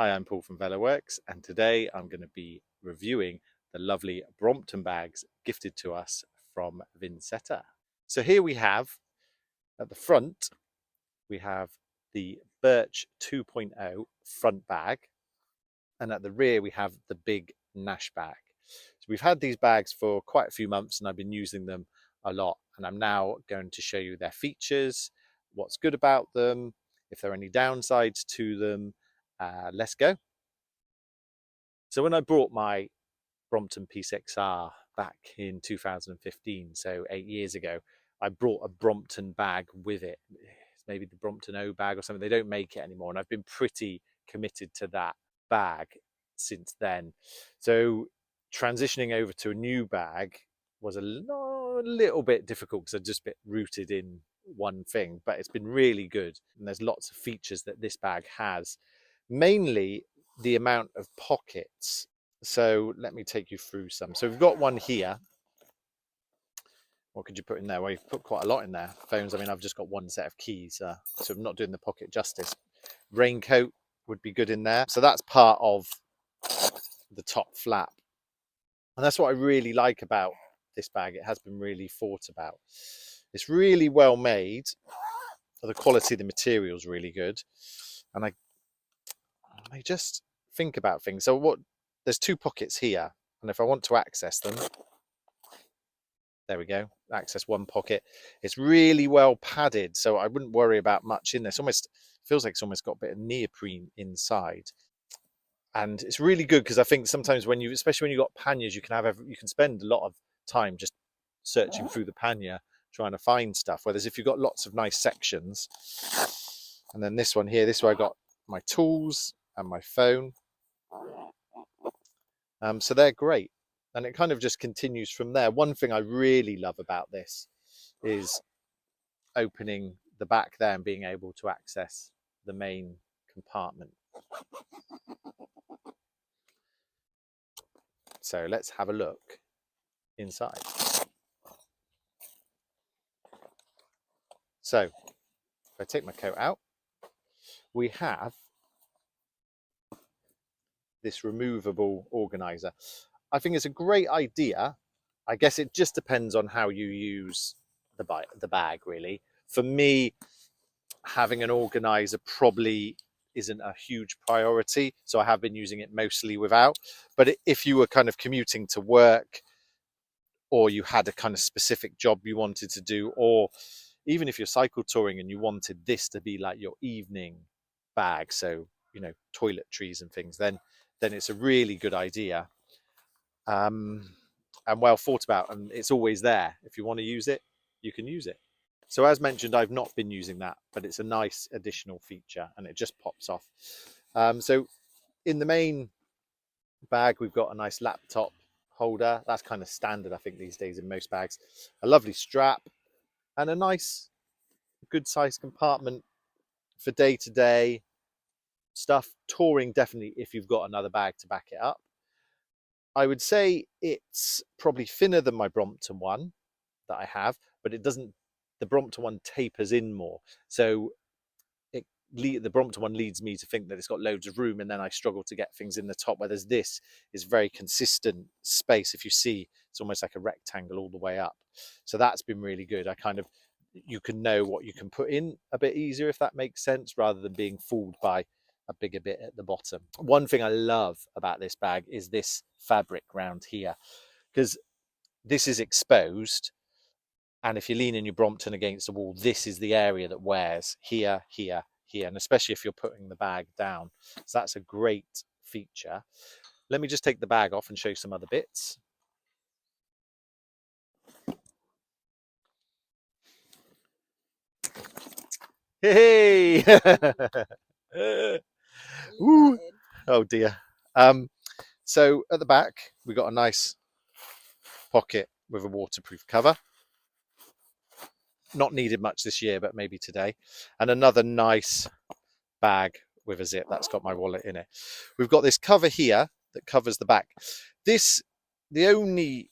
Hi, I'm Paul from VeloWorks, and today I'm going to be reviewing the lovely Brompton bags gifted to us from Vincita. So here we have, at the front, we have the Birch 2.0 front bag, and at the rear we have the Big Nash bag. So we've had these bags for quite a few months and I've been using them a lot, and I'm now going to show you their features, what's good about them, if there are any downsides to them. Let's go. So when I brought my Brompton P6R back in 2015, so 8 years ago, I brought a Brompton bag with it. It's maybe the Brompton O bag or something. They don't make it anymore, and I've been pretty committed to that bag since then. So transitioning over to a new bag was a little bit difficult because I've just been rooted in one thing, but it's been really good. And there's lots of features that this bag has, mainly the amount of pockets. So let me take you through some. So we've got one here. What could you put in there? Well, you've put quite a lot in there. Phones, I mean, I've just got one set of keys, so I'm not doing the pocket justice. Raincoat would be good in there. So that's part of the top flap. And that's what I really like about this bag. It has been really thought about. It's really well made. The quality of the material is really good. And I just think about things. So there's two pockets here. And if I want to access them, there we go, access one pocket. It's really well padded, so I wouldn't worry about much in this. Almost feels like it's almost got a bit of neoprene inside. And it's really good because I think sometimes when you, especially when you've got panniers, you can spend a lot of time just searching through the pannier trying to find stuff. Whereas if you've got lots of nice sections, and then this one here, this is where I got my tools and my phone. So they're great. And it kind of just continues from there. One thing I really love about this is opening the back there and being able to access the main compartment. So let's have a look inside. So if I take my coat out, we have this removable organizer. I think it's a great idea. I guess it just depends on how you use the bag, really. For me, having an organizer probably isn't a huge priority, so I have been using it mostly without. But if you were kind of commuting to work, or you had a kind of specific job you wanted to do, or even if you're cycle touring and you wanted this to be like your evening bag, so toiletries and things, then it's a really good idea. And well thought about, and it's always there. If you want to use it, you can use it. So as mentioned, I've not been using that, but it's a nice additional feature and it just pops off. So in the main bag, we've got a nice laptop holder. That's kind of standard, I think, these days in most bags. A lovely strap and a nice, good sized compartment for day-to-day stuff. Touring, definitely, if you've got another bag to back it up. I would say it's probably thinner than my Brompton one that I have, but it doesn't, the Brompton one tapers in more. So the Brompton one leads me to think that it's got loads of room, and then I struggle to get things in the top, whereas this is very consistent space. If you see, it's almost like a rectangle all the way up. So that's been really good. You can know what you can put in a bit easier, if that makes sense, rather than being fooled by a bigger bit at the bottom. One thing I love about this bag is this fabric round here, because this is exposed, and if you lean in your Brompton against the wall, this is the area that wears here, here, here, and especially if you're putting the bag down. So that's a great feature. Let me just take the bag off and show you some other bits. Hey! Ooh. Oh dear. So at the back, we've got a nice pocket with a waterproof cover. Not needed much this year, but maybe today. And another nice bag with a zip that's got my wallet in it. We've got this cover here that covers the back. The only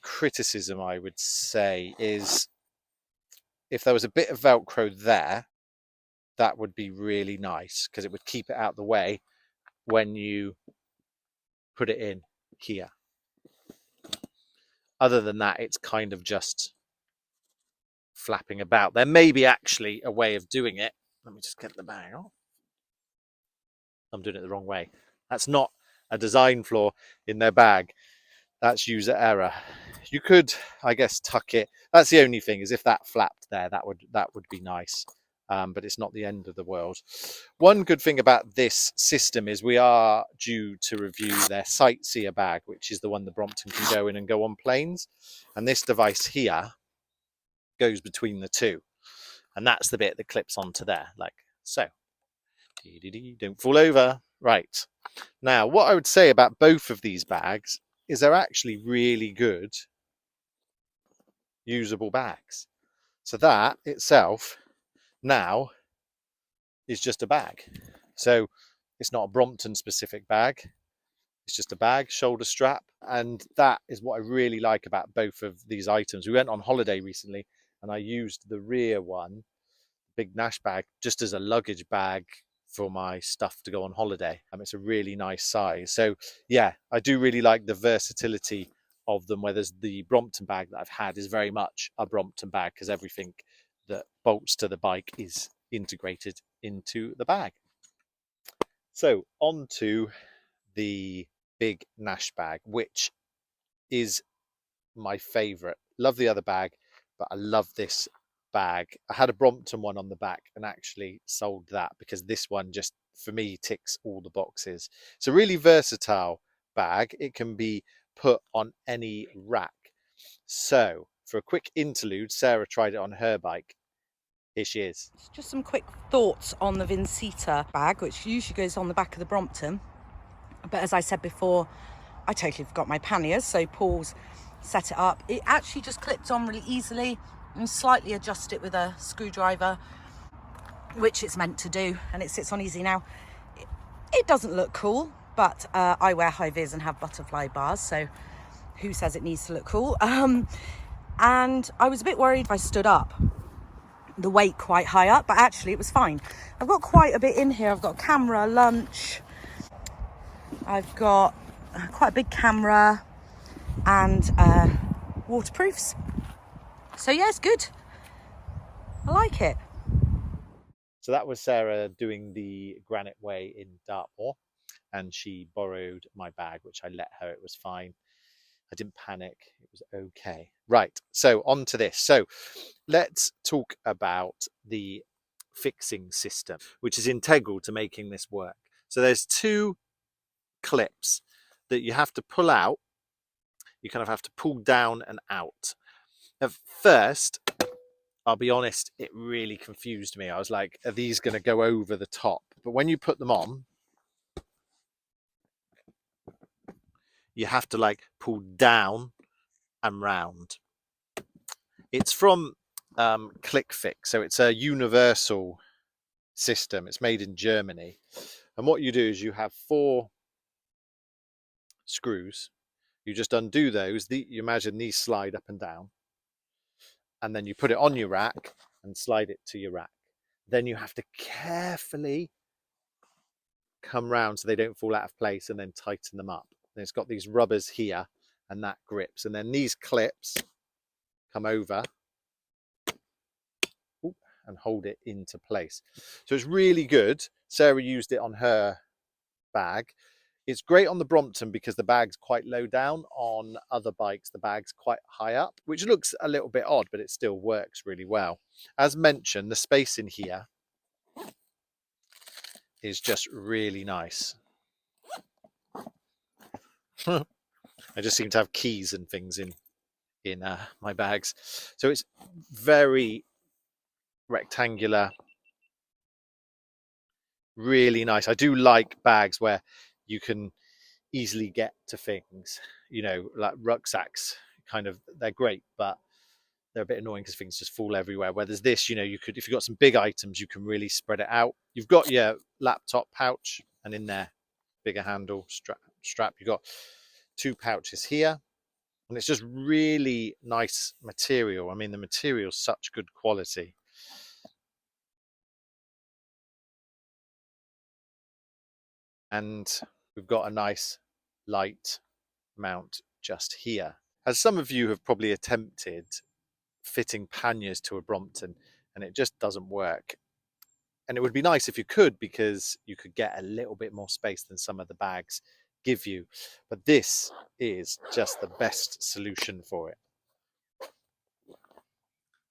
criticism I would say is if there was a bit of Velcro there, that would be really nice because it would keep it out of the way when you put it in here. Other than that, it's kind of just flapping about. There may be actually a way of doing it. Let me just get the bag off. I'm doing it the wrong way. That's not a design flaw in their bag. That's user error. You could, I guess, tuck it. That's the only thing, is if that flapped there, that would be nice. But it's not the end of the world. One good thing about this system is we are due to review their Sightseer bag, which is the one the Brompton can go in and go on planes. And this device here goes between the two. And that's the bit that clips onto there, like so. Don't fall over. Right. Now, what I would say about both of these bags is they're actually really good usable bags. So that itself now is just a bag. So it's not a Brompton specific bag. It's just a bag, shoulder strap. And that is what I really like about both of these items. We went on holiday recently and I used the rear one, Big Nash bag, just as a luggage bag for my stuff to go on holiday. It's a really nice size. So yeah, I do really like the versatility of them, whereas the Brompton bag that I've had is very much a Brompton bag because everything that bolts to the bike is integrated into the bag. So on to the Big Nash bag, which is my favorite. Love the other bag, but I love this bag. I had a Brompton one on the back and actually sold that because this one just, for me, ticks all the boxes. It's a really versatile bag. It can be put on any rack. So for a quick interlude, Sarah tried it on her bike. Here she is. Just some quick thoughts on the Vincita bag, which usually goes on the back of the Brompton. But as I said before, I totally forgot my panniers, so Paul's set it up. It actually just clips on really easily and slightly adjust it with a screwdriver, which it's meant to do, and it sits on easy. Now, it doesn't look cool, but I wear high vis and have butterfly bars, so who says it needs to look cool? And I was a bit worried if I stood up, the weight quite high up, but actually it was fine. I've got quite a bit in here. I've got a camera, lunch, I've got quite a big camera and waterproofs. So yeah, it's good. I like it. So that was Sarah doing the Granite Way in Dartmoor, and she borrowed my bag, which I let her. It was fine. I didn't panic. It was okay. Right, so on to this. So let's talk about the fixing system, which is integral to making this work. So there's two clips that you have to pull out. You kind of have to pull down and out. At first, I'll be honest, it really confused me. I was like, are these going to go over the top? But when you put them on, you have to like pull down and round. It's from ClickFix, so it's a universal system. It's made in Germany. And what you do is you have 4 screws. You just undo those. You imagine these slide up and down. And then you put it on your rack and slide it to your rack. Then you have to carefully come round so they don't fall out of place and then tighten them up. And it's got these rubbers here and that grips. And then these clips come over and hold it into place. So it's really good. Sarah used it on her bag. It's great on the Brompton because the bag's quite low down. On other bikes, the bag's quite high up, which looks a little bit odd, but it still works really well. As mentioned, the space in here is just really nice. I just seem to have keys and things in my bags. So it's very rectangular, really nice. I do like bags where you can easily get to things, you know, like rucksacks. Kind of, they're great, but they're a bit annoying because things just fall everywhere. Whereas this, you know, you could, if you've got some big items, you can really spread it out. You've got your laptop pouch, and in there, bigger handle strap. You've got 2 pouches here, and it's just really nice material. I mean, the material's such good quality. And we've got a nice light mount just here. As some of you have probably attempted fitting panniers to a Brompton, and it just doesn't work. And it would be nice if you could, because you could get a little bit more space than some of the bags give you. But this is just the best solution for it.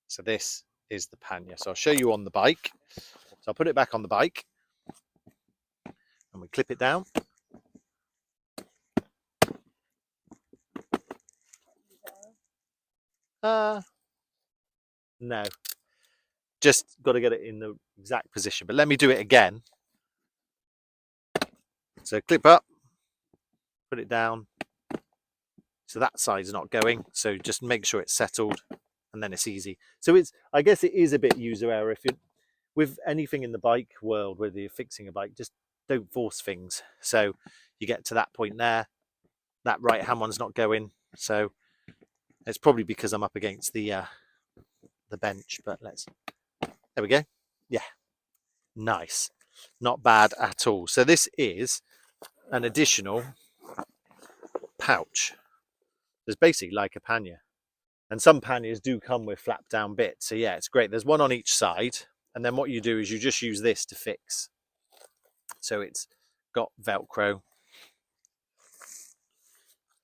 So this is the pannier. So I'll show you on the bike. So I'll put it back on the bike and we clip it down. No, just got to get it in the exact position. But let me do it again. So clip up, put it down. So that side's not going. So just make sure it's settled, and then it's easy. So it's, I guess it is a bit user error. If you, with anything in the bike world, whether you're fixing a bike, just don't force things. So you get to that point there, that right hand one's not going. So it's probably because I'm up against the bench, but there we go. Yeah, nice. Not bad at all. So this is an additional pouch. It's basically like a pannier. And some panniers do come with flap down bits. So yeah, it's great. There's one on each side. And then what you do is you just use this to fix. So it's got Velcro.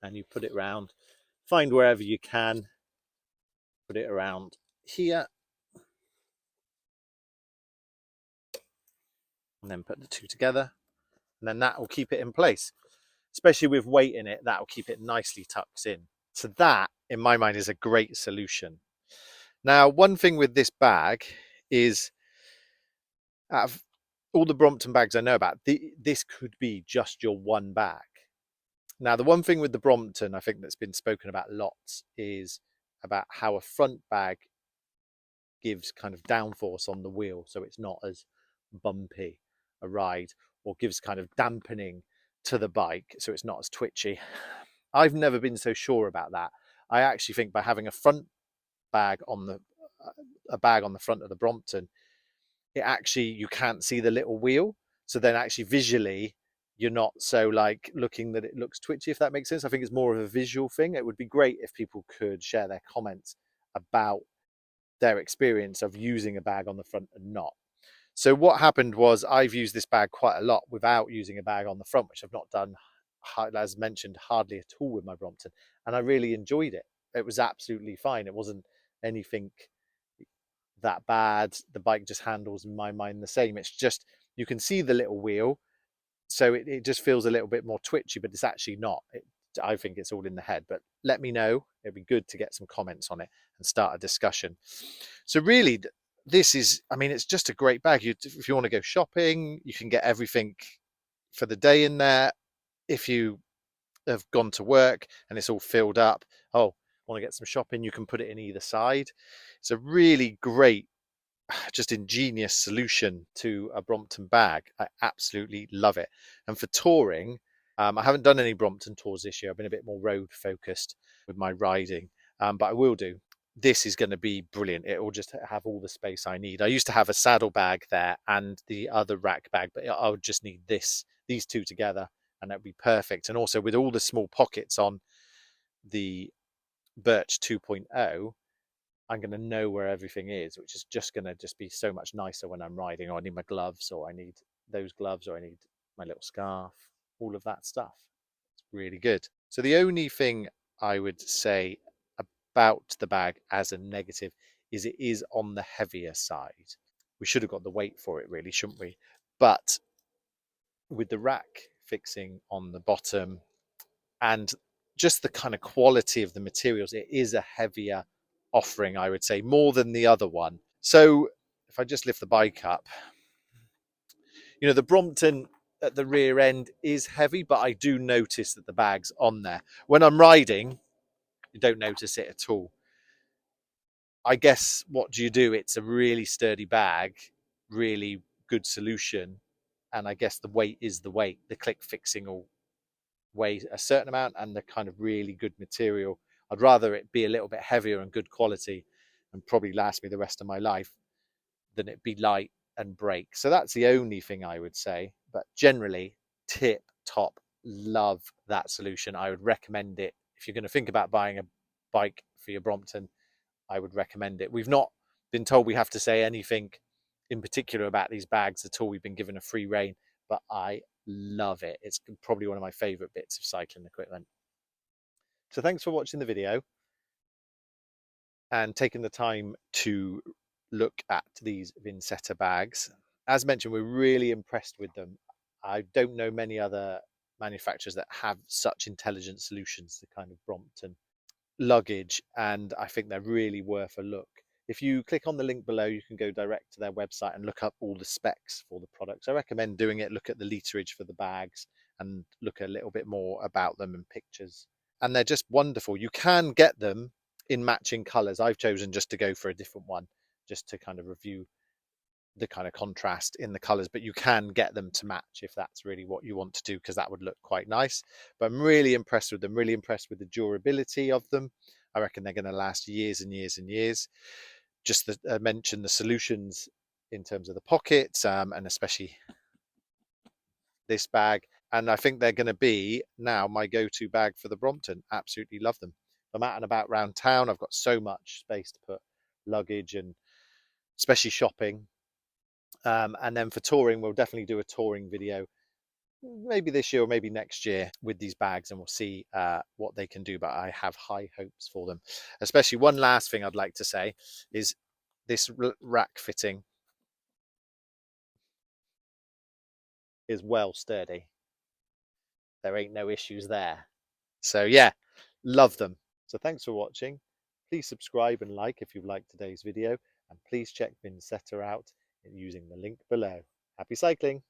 And you put it around. Find wherever you can. Put it around here. And then put the two together. And then that will keep it in place. Especially with weight in it, that will keep it nicely tucked in. So that, in my mind, is a great solution. Now, one thing with this bag is, out of all the Brompton bags I know about, this could be just your one bag. Now, the one thing with the Brompton, I think that's been spoken about lots, is about how a front bag gives kind of downforce on the wheel, so it's not as bumpy a ride, or gives kind of dampening to the bike, so it's not as twitchy. I've never been so sure about that. I actually think by having a front bag on the front of the Brompton, it actually, you can't see the little wheel, so then actually visually you're not so like looking that it looks twitchy, if that makes sense. I think it's more of a visual thing. It would be great if people could share their comments about their experience of using a bag on the front and not. So what happened was, I've used this bag quite a lot without using a bag on the front, which I've not done, as mentioned, hardly at all with my Brompton, and I really enjoyed it. It was absolutely fine. It wasn't anything that bad. The bike just handles, in my mind, the same. It's just, you can see the little wheel, so it just feels a little bit more twitchy, but it's actually not. I think it's all in the head, but let me know. It'd be good to get some comments on it and start a discussion. So really, this is, I mean, it's just a great bag. If you want to go shopping, you can get everything for the day in there. If you have gone to work and it's all filled up, oh, want to get some shopping, you can put it in either side. It's a really great, just ingenious solution to a Brompton bag. I absolutely love it. And for touring, I haven't done any Brompton tours this year. I've been a bit more road focused with my riding, but I will do. This is going to be brilliant. It will just have all the space I need. I used to have a saddle bag there and the other rack bag, but I would just need these two together, and that would be perfect. And also with all the small pockets on the Birch 2.0, I'm going to know where everything is, which is just going to be so much nicer when I'm riding. Or I need my gloves, or I need those gloves, or I need my little scarf, all of that stuff. It's really good. So the only thing I would say about the bag as a negative is it is on the heavier side. We should have got the weight for it, really, shouldn't we? But with the rack fixing on the bottom and just the kind of quality of the materials, it is a heavier offering, I would say, more than the other one. So if I just lift the bike up, you know, the Brompton at the rear end is heavy, but I do notice that the bag's on there. When I'm riding, you don't notice it at all. I guess, what do you do? It's a really sturdy bag, really good solution. And I guess the weight is the weight. The click fixing will weigh a certain amount, and the kind of really good material. I'd rather it be a little bit heavier and good quality and probably last me the rest of my life than it be light and break. So that's the only thing I would say. But generally, tip top. Love that solution. I would recommend it. If you're going to think about buying a bike for your Brompton, I would recommend it. We've not been told we have to say anything in particular about these bags at all. We've been given a free rein, but I love it. It's probably one of my favorite bits of cycling equipment. So thanks for watching the video and taking the time to look at these Vincita bags. As mentioned, we're really impressed with them. I don't know many other manufacturers that have such intelligent solutions to kind of Brompton luggage, and I think they're really worth a look. If you click on the link below, you can go direct to their website and look up all the specs for the products. I recommend doing it. Look at the literage for the bags and look a little bit more about them and pictures. And they're just wonderful. You can get them in matching colors. I've chosen just to go for a different one, just to kind of review the kind of contrast in the colors, but you can get them to match if that's really what you want to do, because that would look quite nice. But I'm really impressed with them, really impressed with the durability of them. I reckon they're going to last years and years and years. Just I mentioned the solutions in terms of the pockets, and especially this bag. And I think they're going to be now my go-to bag for the Brompton. Absolutely love them. I'm out and about around town. I've got so much space to put luggage and especially shopping. And then for touring, we'll definitely do a touring video, maybe this year or maybe next year, with these bags, and we'll see what they can do. But I have high hopes for them. Especially one last thing I'd like to say is this rack fitting is well sturdy. There ain't no issues there. So yeah, love them. So thanks for watching. Please subscribe and like if you've liked today's video, and please check Vincita out using the link below. Happy cycling!